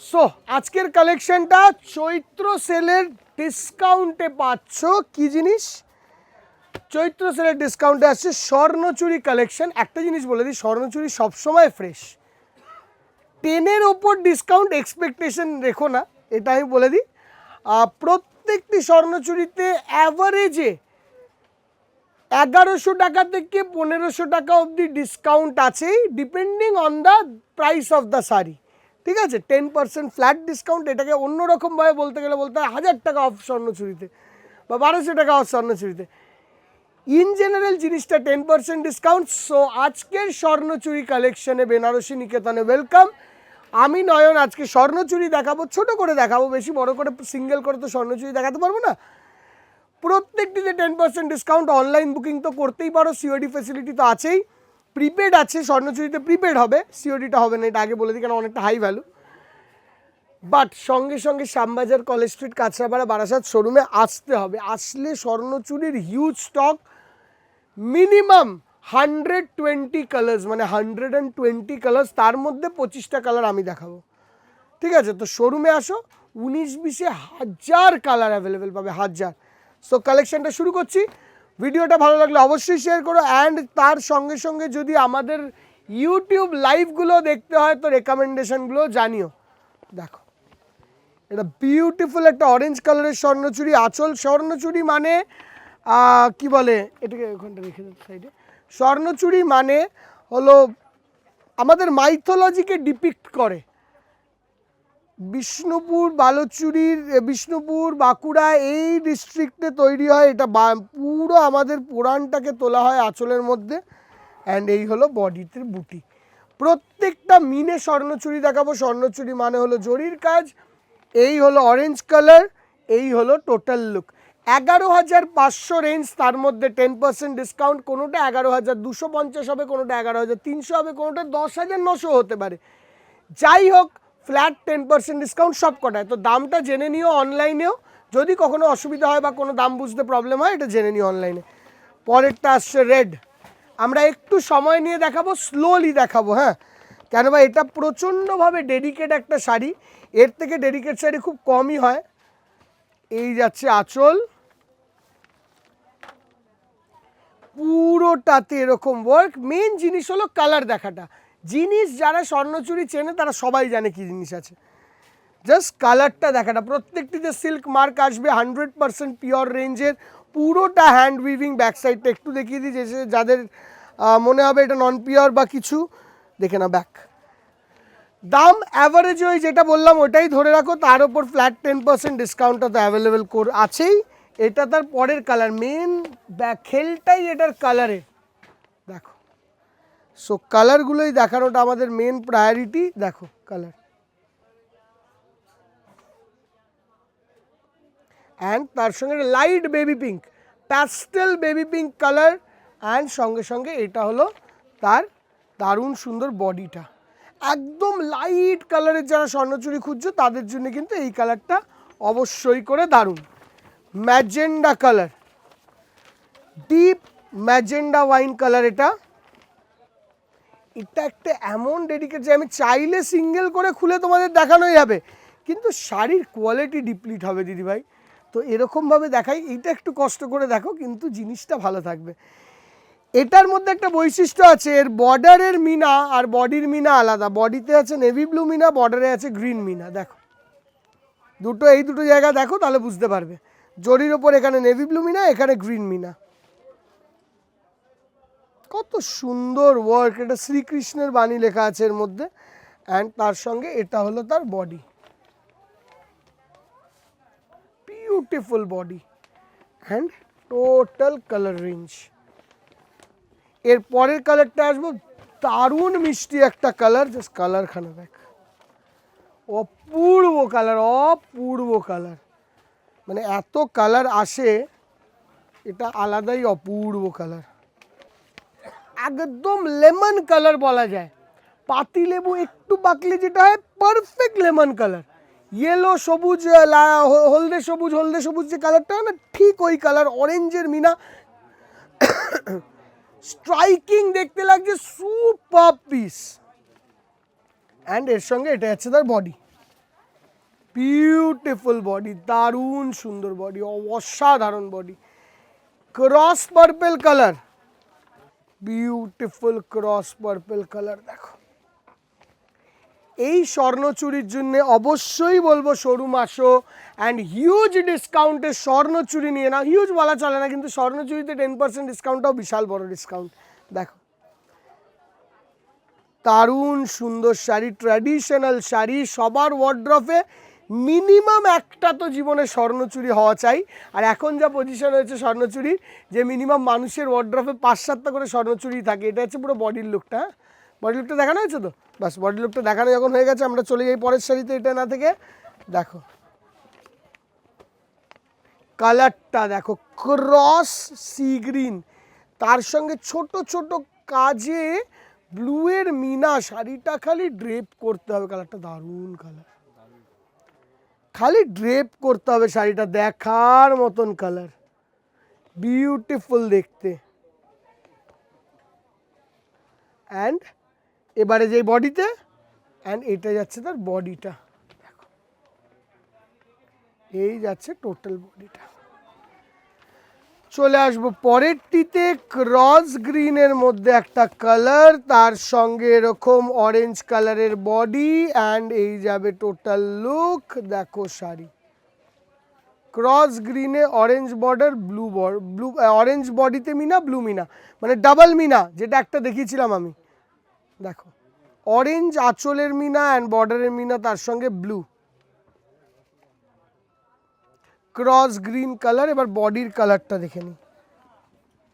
So আজকের কালেকশনটা চৈত্র সেলের ডিসকাউন্টে পাচ্ছ কি জিনিস? চৈত্র সেলের ডিসকাউন্টে আসছে স্বর্ণচুরি কালেকশন। একটা জিনিস বলে দিই, স্বর্ণচুরি সবসময় ফ্রেশ। 10-এর ওপর ডিসকাউন্ট এক্সপেকটেশন রেখো না, এটা আমি বলে দিই। প্রত্যেকটি স্বর্ণচুরিতে অ্যাভারেজে 1100 টাকা থেকে 1500 টাকা অবধি ডিসকাউন্ট আছেই, depending on the price of the sari. ঠিক আছে, 10% ফ্ল্যাট ডিসকাউন্ট। এটাকে অন্যরকমভাবে বলতে গেলে বলতে হয় 1000 টাকা অফ স্বর্ণচুরিতে বা 1200 টাকা অফ স্বর্ণচুরিতে। ইন জেনারেল জিনিসটা 10% ডিসকাউন্ট। সো আজকের স্বর্ণচুরি কালেকশনে বেনারসি নিকেতনে ওয়েলকাম। আমি নয়ন আজকে স্বর্ণচুরি দেখাবো, ছোট করে দেখাবো, বেশি বড় করে সিঙ্গেল করে তো স্বর্ণচুরি দেখাতে পারবো না। প্রত্যেকটিতে 10% ডিসকাউন্ট। অনলাইন বুকিং তো করতেই পারো, সিওডি ফেসিলিটি তো আছেই। প্রিপেড আছে, স্বর্ণচুরিতে প্রিপেড হবে, সিওডিটা হবে না, এটা আগে বলে দিই, কারণ অনেকটা হাই ভ্যালু। বাট সঙ্গে সঙ্গে শ্যামবাজার, কলেজ স্ট্রিট, কাঁচরাপাড়া, বারাসাত শোরুমে আসতে হবে। আসলে স্বর্ণচুরির হিউজ স্টক, মিনিমাম 120 কালার্স, মানে 120 কালার্স, তার মধ্যে 25টা কালার আমি দেখাবো। ঠিক আছে, তো শোরুমে আসো, 19-20 হাজার কালার অ্যাভেলেবেল পাবে, হাজার। সো কালেকশনটা শুরু করছি। ভিডিওটা ভালো লাগলে অবশ্যই শেয়ার করো, অ্যান্ড তার সঙ্গে সঙ্গে যদি আমাদের ইউটিউব লাইভগুলো দেখতে হয় তো রেকমেন্ডেশনগুলো জানিও। দেখো, এটা বিউটিফুল একটা অরেঞ্জ কালারের স্বর্ণচুরি, আঁচল। স্বর্ণচুরি মানে কি বলে এটাকে, ওখানটা রেখে দেবো সাইডে। স্বর্ণচুরি মানে হলো আমাদের মাইথোলজিকে ডিপিক্ট করে। বিষ্ণুপুর, বালুচুরির, বিষ্ণুপুর, বাঁকুড়া এই ডিস্ট্রিক্টে তৈরি হয় এটা। পুরো আমাদের পুরাণটাকে তোলা হয় আঁচলের মধ্যে। অ্যান্ড এই হলো বডিতে বুটি। প্রত্যেকটা মিনে স্বর্ণচুরি দেখাবো। স্বর্ণচুরি মানে হলো জরির কাজ। এই হলো অরেঞ্জ কালার, এই হলো টোটাল লুক। 11,500 রেঞ্জ, তার মধ্যে 10% ডিসকাউন্ট। কোনোটা 11,250 হবে, কোনোটা 11,300 হবে, কোনোটা 10,900 হতে পারে। যাই হোক, ফ্ল্যাট 10% ডিসকাউন্ট সব কটায়। তো দামটা জেনে নিও অনলাইনেও, যদি কখনো অসুবিধা হয় বা কোনো দাম বুঝতে প্রবলেম হয়, এটা জেনে নিও অনলাইনে। পরেরটা আসছে রেড। আমরা একটু সময় নিয়ে দেখাবো, স্লোলি দেখাবো, হ্যাঁ, কেন বা এটা প্রচণ্ডভাবে ডেডিকেট একটা শাড়ি। এর থেকে ডেডিকেট শাড়ি খুব কমই হয়। এই যাচ্ছে আঁচল, পুরোটাতে এরকম ওয়ার্ক। মেন জিনিস হলো কালার দেখাটা। জিনিস যারা স্বর্ণচুরি চেনে তারা সবাই জানে কি জিনিস আছে, জাস্ট কালারটা দেখাটা। প্রত্যেকটিতে সিল্ক মার্ক আসবে, 100% পিওর রেঞ্জের, পুরোটা হ্যান্ড উইভিং। ব্যাক সাইডটা একটু দেখিয়ে দিই, যে যাদের মনে হবে এটা নন পিওর বা কিছু, দেখে না ব্যাক। দাম অ্যাভারেজ ওই যেটা বললাম ওটাই ধরে রাখো, তার উপর ফ্ল্যাট 10% ডিসকাউন্টটা তো অ্যাভেলেবেল আছেই। এটা তার পরের কালার, মেন খেলটাই এটার কালারে। দেখো, সো কালারগুলোই দেখানোটা আমাদের মেন প্রায়োরিটি। দেখো কালার, অ্যান্ড তার সঙ্গে light baby pink, pastel baby pink colour. And সঙ্গে সঙ্গে এটা হলো তার দারুণ সুন্দর বডিটা। একদম লাইট কালারের যারা স্বর্ণচুরি খুঁজছো তাদের জন্য কিন্তু এই কালারটা অবশ্যই করে দারুণ। Magenta colour, deep magenta wine colour. এটা একটা এমন ডেডিকেট যে আমি চাইলে সিঙ্গেল করে খুলে তোমাদের দেখানোই হবে, কিন্তু শাড়ির কোয়ালিটি ডিপ্লিট হবে দিদিভাই। তো এরকমভাবে দেখাই, এইটা একটু কষ্ট করে দেখো, কিন্তু জিনিসটা ভালো থাকবে। এটার মধ্যে একটা বৈশিষ্ট্য আছে, এর বর্ডারের মিনা আর বডির মিনা আলাদা। বডিতে আছে নেভি ব্লু মিনা, বর্ডারে আছে গ্রিন মিনা। দেখো দুটো, এই দুটো জায়গা দেখো তাহলে বুঝতে পারবে। জরির ওপর এখানে নেভি ব্লু মিনা, এখানে গ্রিন মিনা। কত সুন্দর ওয়ার্ক। এটা শ্রীকৃষ্ণের বাণী লেখা আছে এর মধ্যে। অ্যান্ড তার সঙ্গে এটা হলো তার body, beautiful body and total colour range. এর পরের কালারটা আসবো, দারুণ মিষ্টি একটা কালার। জাস্ট কালারখানা দেখ, অপূর্ব কালার, অপূর্ব কালার। মানে এত কালার আসে, এটা আলাদাই অপূর্ব কালার। একদম লেমন কালার বলা যায়। পাতি লেবু একটু পাকলে যেটা হয়, পারফেক্ট লেমন কালার। ইয়েলো সবুজ, হলদে সবুজ, হলদে সবুজ যে কালারটা হয় না, ঠিক ওই কালার। অরেঞ্জের মিনা, স্ট্রাইকিং দেখতে লাগছে, সুপার পিস। অ্যান্ড এর সঙ্গে এটা আছে তার বডি। বিউটিফুল বডি, দারুণ সুন্দর বডি, অসাধারণ body. Cross purple colour, beautiful cross purple colour. দেখো এই স্বর্ণচুরির জন্য অবশ্যই বলবো শোরুম আসো অ্যান্ড হিউজ ডিসকাউন্টে স্বর্ণচুরি নিয়ে নাও। হিউজ বলা চলে না, কিন্তু স্বর্ণচুরিতে 10% ডিসকাউন্টটাও বিশাল বড় ডিসকাউন্ট। দেখো দারুণ সুন্দর শাড়ি, ট্র্যাডিশনাল শাড়ি, সবার ওয়ার্ড্রফে মিনিমাম একটা তো জীবনে স্বর্ণচুরি হওয়া চাই। আর এখন যা পজিশন হয়েছে স্বর্ণচুরির, যে মিনিমাম মানুষের ওয়ার্ড্রফে 5-7টা করে স্বর্ণচুরি থাকে। এটা হচ্ছে পুরো বডির লুকটা। হ্যাঁ, বডি লুকটা দেখানো হয়েছে তো, বাস বডি লুকটা দেখানো যখন হয়ে গেছে আমরা চলে যাই পরের শাড়িতে। এটা না থেকে দেখো কালারটা দেখো, ক্রস সি গ্রিন, তার সঙ্গে ছোট ছোট কাজে ব্লু এর মিনা। শাড়িটা খালি ড্রেপ করতে হবে, কালারটা দারুণ কালার, খালি ড্রেপ করতে হবে শাড়িটা, দেখার মতন কালার, বিউটিফুল দেখতে। অ্যান্ড এবারে যে বডিতে, অ্যান্ড এটা যাচ্ছে তার বডিটা, দেখো এই যাচ্ছে টোটাল বডিটা। চলে আসবো পরেরটিতে, ক্রস গ্রিনের মধ্যে একটা কালার, তার সঙ্গে এরকম অরেঞ্জ কালারের বডি, অ্যান্ড এই যাবে টোটাল লুক। দেখো শাড়ি ক্রস গ্রিনে অরেঞ্জ বর্ডার, ব্লু অরেঞ্জ বডিতে মিনা, ব্লু মিনা, মানে ডাবল মিনা, যেটা একটা দেখিয়েছিলাম আমি। দেখো অরেঞ্জ আঁচলের মিনা অ্যান্ড বর্ডারের মিনা, তার সঙ্গে ব্লু, ক্রস গ্রিন কালার। এবার বডির কালারটা দেখে নিই।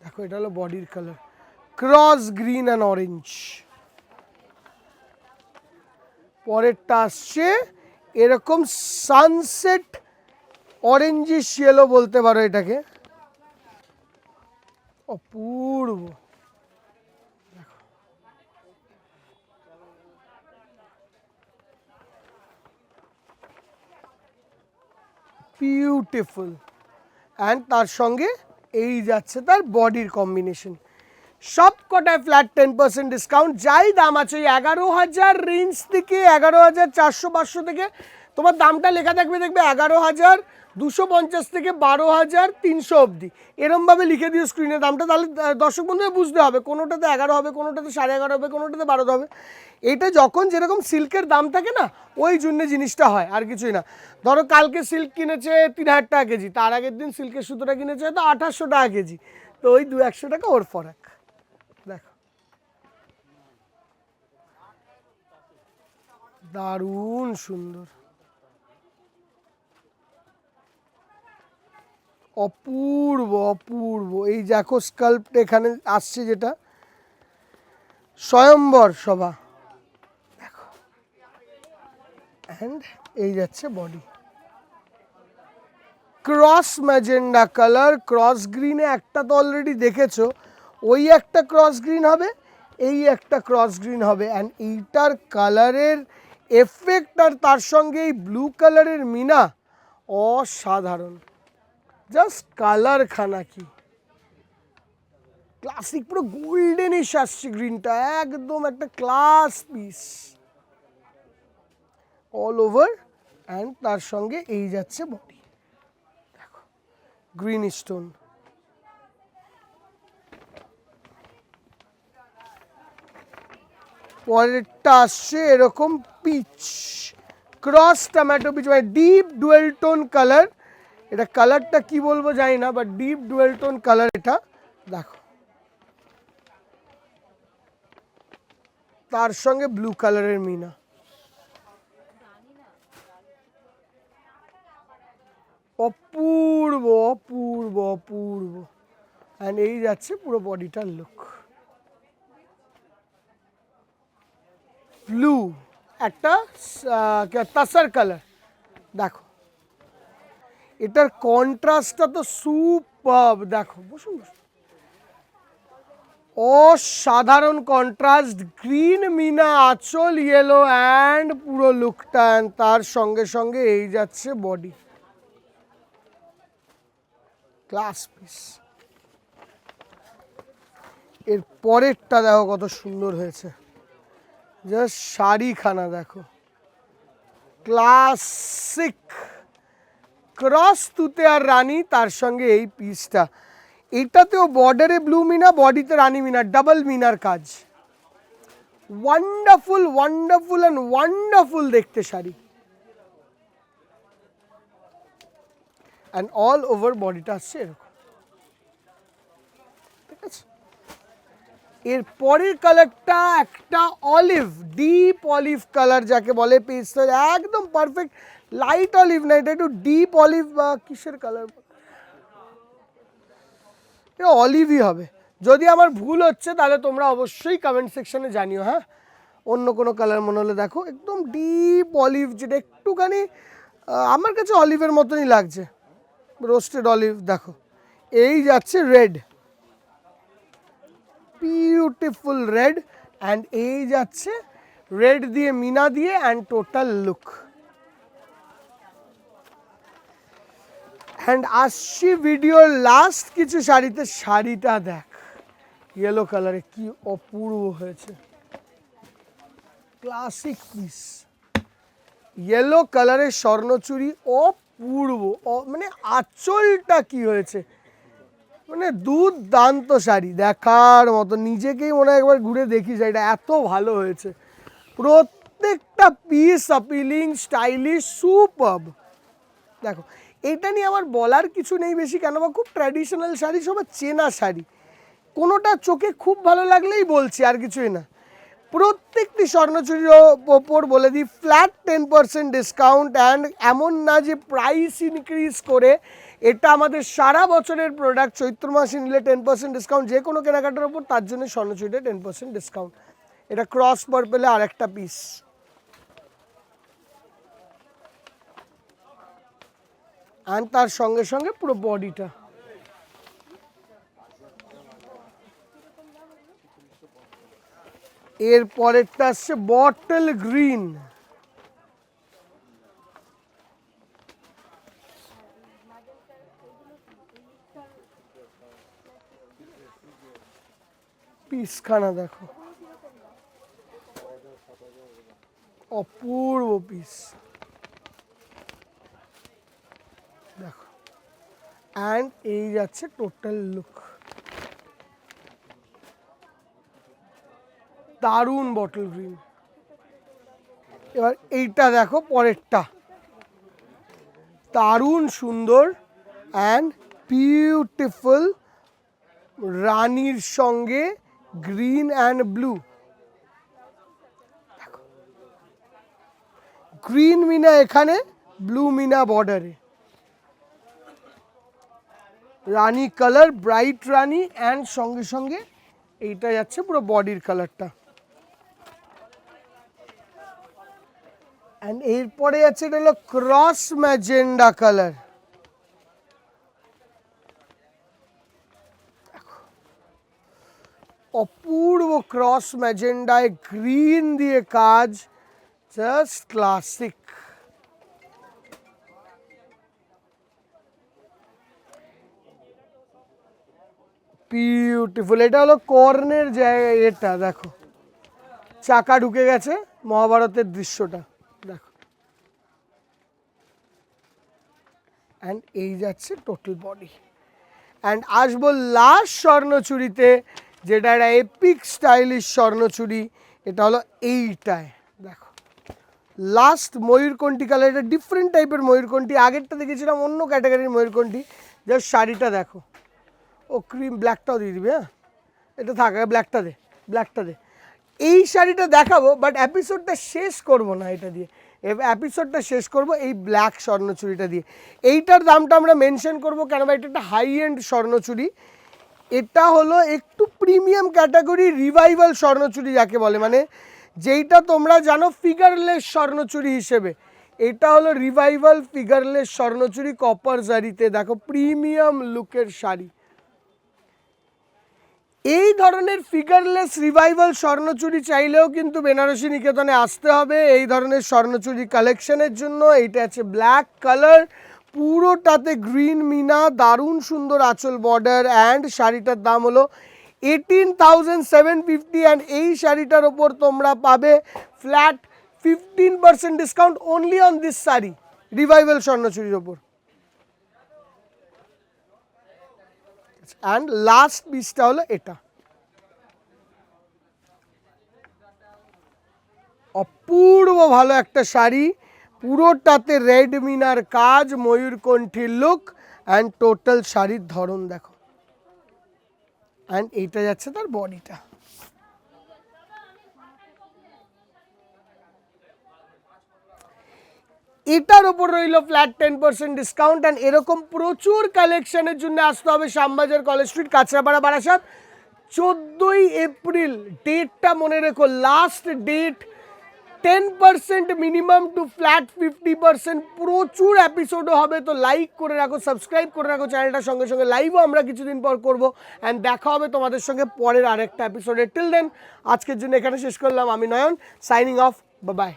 দেখো এটা হলো বডির colour, cross green and orange. পরেরটা আসছে এরকম সানসেট অরেঞ্জিশ ইয়েলো বলতে পারো এটাকে, অপূর্ব। বিউটিফুল। অ্যান্ড তার সঙ্গে এই যাচ্ছে তার বডির কম্বিনেশন। সব কটায় ফ্ল্যাট 10% ডিসকাউন্ট। যাই দাম আছে ওই 11,000 রেঞ্জ থেকে, 11,400-500 থেকে তোমার দামটা লেখা থাকবে, দেখবে 11,250 থেকে 12,300 অবধি, এরমভাবে লিখে দিও স্ক্রিনে দামটা। তাহলে দর্শক বন্ধুরা বুঝতে হবে কোনোটাতে 11 হবে, কোনোটাতে 11.5 হবে, কোনোটাতে 12 হবে। এটা যখন যেরকম সিল্কের দাম থাকে না, ওই জন্য জিনিসটা হয়, আর কিছুই না। ধরো কালকে সিল্ক কিনেছে 3,000 টাকা কেজি, তার আগের দিন সিল্কের সুতোটা কিনেছে হয়তো 2,800 টাকা কেজি, তো ওই 200-100 টাকা ওর ফরাক। দেখো দারুণ সুন্দর, অপূর্ব অপূর্ব। এই দেখো স্কাল্পট এখানে আসছে, যেটা স্বয়ম্বর সভা। দেখো অ্যান্ড এই যাচ্ছে body, cross magenta colour, cross গ্রিনে একটা তো অলরেডি দেখেছো, ওই একটা ক্রস গ্রিন হবে, এই একটা ক্রস গ্রিন হবে। অ্যান্ড এইটার কালারের এফেক্ট আর তার সঙ্গে এই ব্লু কালারের মিনা অসাধারণ, জাস্ট কালার খানা কি ক্লাসিক, পুরো গোল্ডেনিশ আসছে গ্রিনটা, একদম একটা class piece all over. And তার সঙ্গে এই যাচ্ছে বডি, দেখো গ্রিন স্টোন। পরেরটা আসছে এরকম পিচ, ক্রস টমেটো পিচ, মানে ডিপ ডুয়েল টোন কালার। এটা কালারটা কি বলবো জানি না, but deep dual tone colour এটা। দেখো তার সঙ্গে ব্লু কালারের মিনা, অপূর্ব অপূর্ব অপূর্ব। অ্যান্ড এই যাচ্ছে পুরো বডিটার লুক, ব্লু একটা তাসার কালার। দেখো এটার কন্ট্রাস্টটা তো সুপারব, দেখো বসুন বসুন, অসাধারণ কন্ট্রাস্ট, গ্রিন মিনা আঁচল ইয়েলো অ্যান্ড পুরো লুকটা। অ্যান্ড তার সঙ্গে সঙ্গে এই যাচ্ছে বডি, ক্লাস পিস। এর পরেরটা দেখো কত সুন্দর হয়েছে, জাস্ট শাড়িখানা দেখো, ক্লাসিক ক্রস তুতে আর রানী, তার সঙ্গে এই পিসটা, এটাতেও বর্ডারে ব্লু মিনা, বডিতে রানী মিনা, ডাবল মিনার কাজ। ওয়ান্ডারফুল ওয়ান্ডারফুল অ্যান্ড ওয়ান্ডারফুল দেখতে শাড়ি, অ্যান্ড অল ওভার বডিটা আসছে এরকম, ঠিক আছে। এর পরের কালারটা একটা অলিভ, ডিপ অলিভ কালার যাকে বলে, পেস্ট একদম পারফেক্ট, লাইট অলিভ না, এটা একটু ডিপ অলিভ বা কিসের কালার, এটা অলিভই হবে। যদি আমার ভুল হচ্ছে তাহলে তোমরা অবশ্যই কমেন্ট সেকশনে জানিও। হ্যাঁ, অন্য কোনো কালার মনে হলে দেখো, একদম ডিপ অলিভ, যেটা একটুখানি আমার কাছে অলিভের মতনই লাগছে, রোস্টেড অলিভ। দেখো এই যাচ্ছে রেড, বিউটিফুল রেড, অ্যান্ড এই যাচ্ছে রেড দিয়ে মিনা দিয়ে, অ্যান্ড টোটাল লুক। অ্যান্ড আসছি ভিডিওর লাস্ট কিছু শাড়িতে, শাড়িটা দেখ ইয়েলো কালারে কি অপূর্ব হয়েছে, ক্লাসিক পিস, ইয়েলো কালারের স্বর্ণচুরি, অপূর্ব, মানে আঁচলটা কি হয়েছে, মানে দুর্দান্ত শাড়ি, দেখার মতো, নিজেকেই মনে হয় একবার ঘুরে দেখি শাড়িটা, এত ভালো হয়েছে, প্রত্যেকটা পিস অ্যাপিলিং, স্টাইলিশ, সুপারব। দেখো এটা নিয়ে আমার বলার কিছু নেই বেশি, কেন বা খুব ট্র্যাডিশনাল শাড়ি, সবার চেনা শাড়ি, কোনোটা চোখে খুব ভালো লাগলেই বলছি, আর কিছুই না। প্রত্যেকটি স্বর্ণচুরির ওপর বলে দিই ফ্ল্যাট 10% ডিসকাউন্ট, অ্যান্ড এমন না যে প্রাইস ইনক্রিজ করে, এটা আমাদের সারা বছরের প্রোডাক্ট, চৈত্র মাসে নিলে 10% ডিসকাউন্ট, যে কোনো কেনাকাটার ওপর, তার জন্য স্বর্ণচুরিটা 10% ডিসকাউন্ট। এটা ক্রস পার্পেলে আর একটা পিস, অ্যান্ড তার সঙ্গে সঙ্গে পুরো বডিটা। এর পরেরটা আসছে বটল গ্রিন, পিসখানা দেখো, অপূর্ব পিস, দেখো, অ্যান্ড এই যাচ্ছে টোটাল লুক, দারুণ বটল গ্রিন। এবার এইটা দেখো পরেরটা, দারুণ সুন্দর অ্যান্ড বিউটিফুল, রানীর সঙ্গে গ্রিন অ্যান্ড ব্লু, গ্রিন মিনা এখানে, ব্লু মিনা বর্ডারে, রানী কালার, ব্রাইট রানী, অ্যান্ড সঙ্গে সঙ্গে এইটা যাচ্ছে পুরো বডির কালারটা, অ্যান্ড এরপরে আছে এটা হলো ক্রস ম্যাজেন্ডা কালার, অপূর্ব ক্রস ম্যাজেন্ডায় গ্রিন দিয়ে কাজ, জাস্ট ক্লাসিক। বিউটিফুল, এটা হলো কর্নের জায়গা, এটা দেখো চাকা ঢুকে গেছে, মহাভারতের দৃশ্যটা দেখো, অ্যান্ড এই যাচ্ছে টোটাল বডি। অ্যান্ড আসবো লাস্ট স্বর্ণচুরিতে, যেটা একটা এপিক স্টাইলিশ স্বর্ণচুরি, এটা হলো এইটায় দেখো, লাস্ট ময়ূরকণ্ঠী কালার, এটা ডিফারেন্ট টাইপের ময়ূরকণ্ঠী, আগেরটা দেখেছিলাম অন্য ক্যাটাগরির ময়ূরকণ্ঠী, জাস্ট শাড়িটা দেখো, ও ক্রিম ব্ল্যাকটাও দিয়ে দিবি, হ্যাঁ এটা থাক, ব্ল্যাকটা দে, ব্ল্যাকটা দে। এই শাড়িটা দেখাবো, বাট এপিসোডটা শেষ করব না এটা দিয়ে, এপিসোডটা শেষ করব এই ব্ল্যাক স্বর্ণচুরিটা দিয়ে। এইটার দামটা আমরা মেনশন করব, কেন বা এটা একটা হাই এন্ড স্বর্ণচুরি, এটা হলো একটু প্রিমিয়াম ক্যাটাগরি রিভাইভাল স্বর্ণচুরি যাকে বলে, মানে যেইটা তোমরা জানো ফিগারলেস স্বর্ণচুরি হিসেবে, এটা হলো রিভাইভাল ফিগারলেস স্বর্ণচুরি, কপার জারিতে, দেখো প্রিমিয়াম লুকের শাড়ি। এই ধরনের ফিগারলেস রিভাইভাল স্বর্ণচুরি চাইলেও কিন্তু বেনারসি নিকেতনে আসতে হবে এই ধরনের স্বর্ণচুরি কালেকশনের জন্য। এইটা আছে ব্ল্যাক কালার, পুরোটাতে গ্রিন মিনা, দারুণ সুন্দর আঁচল বর্ডার, অ্যান্ড শাড়িটার দাম হলো 18,750, অ্যান্ড এই শাড়িটার ওপর তোমরা পাবে flat 15% discount only on this sari, revival স্বর্ণচুরির ওপর। অ্যান্ড লাস্ট পিসটা হলো এটা, অপূর্ব ভালো একটা শাড়ি, পুরোটাতে রেড মিনার কাজ, ময়ূরকণ্ঠীর লুক, অ্যান্ড টোটাল শাড়ির ধরন দেখো। অ্যান্ড এইটা যাচ্ছে তার বডিটা। এটার ওপর রইল ফ্ল্যাট 10% ডিসকাউন্ট। অ্যান্ড এরকম প্রচুর কালেকশনের জন্য আসতে হবে শ্যামবাজার কলেজ স্ট্রিট, কাঁচরাপাড়া, বারাসাত। 14ই এপ্রিল ডেটটা মনে রেখো, last date. 10% minimum to flat 50%। প্রচুর এপিসোডও হবে, তো লাইক করে রাখো, সাবস্ক্রাইব করে রাখো চ্যানেলটার সঙ্গে সঙ্গে। লাইভও আমরা কিছুদিন পর করবো, অ্যান্ড দেখা হবে তোমাদের সঙ্গে পরের আরেকটা এপিসোডে। টিল দেন আজকের জন্য এখানে শেষ করলাম। আমি নয়ন, সাইনিং অফ, বাই বাই।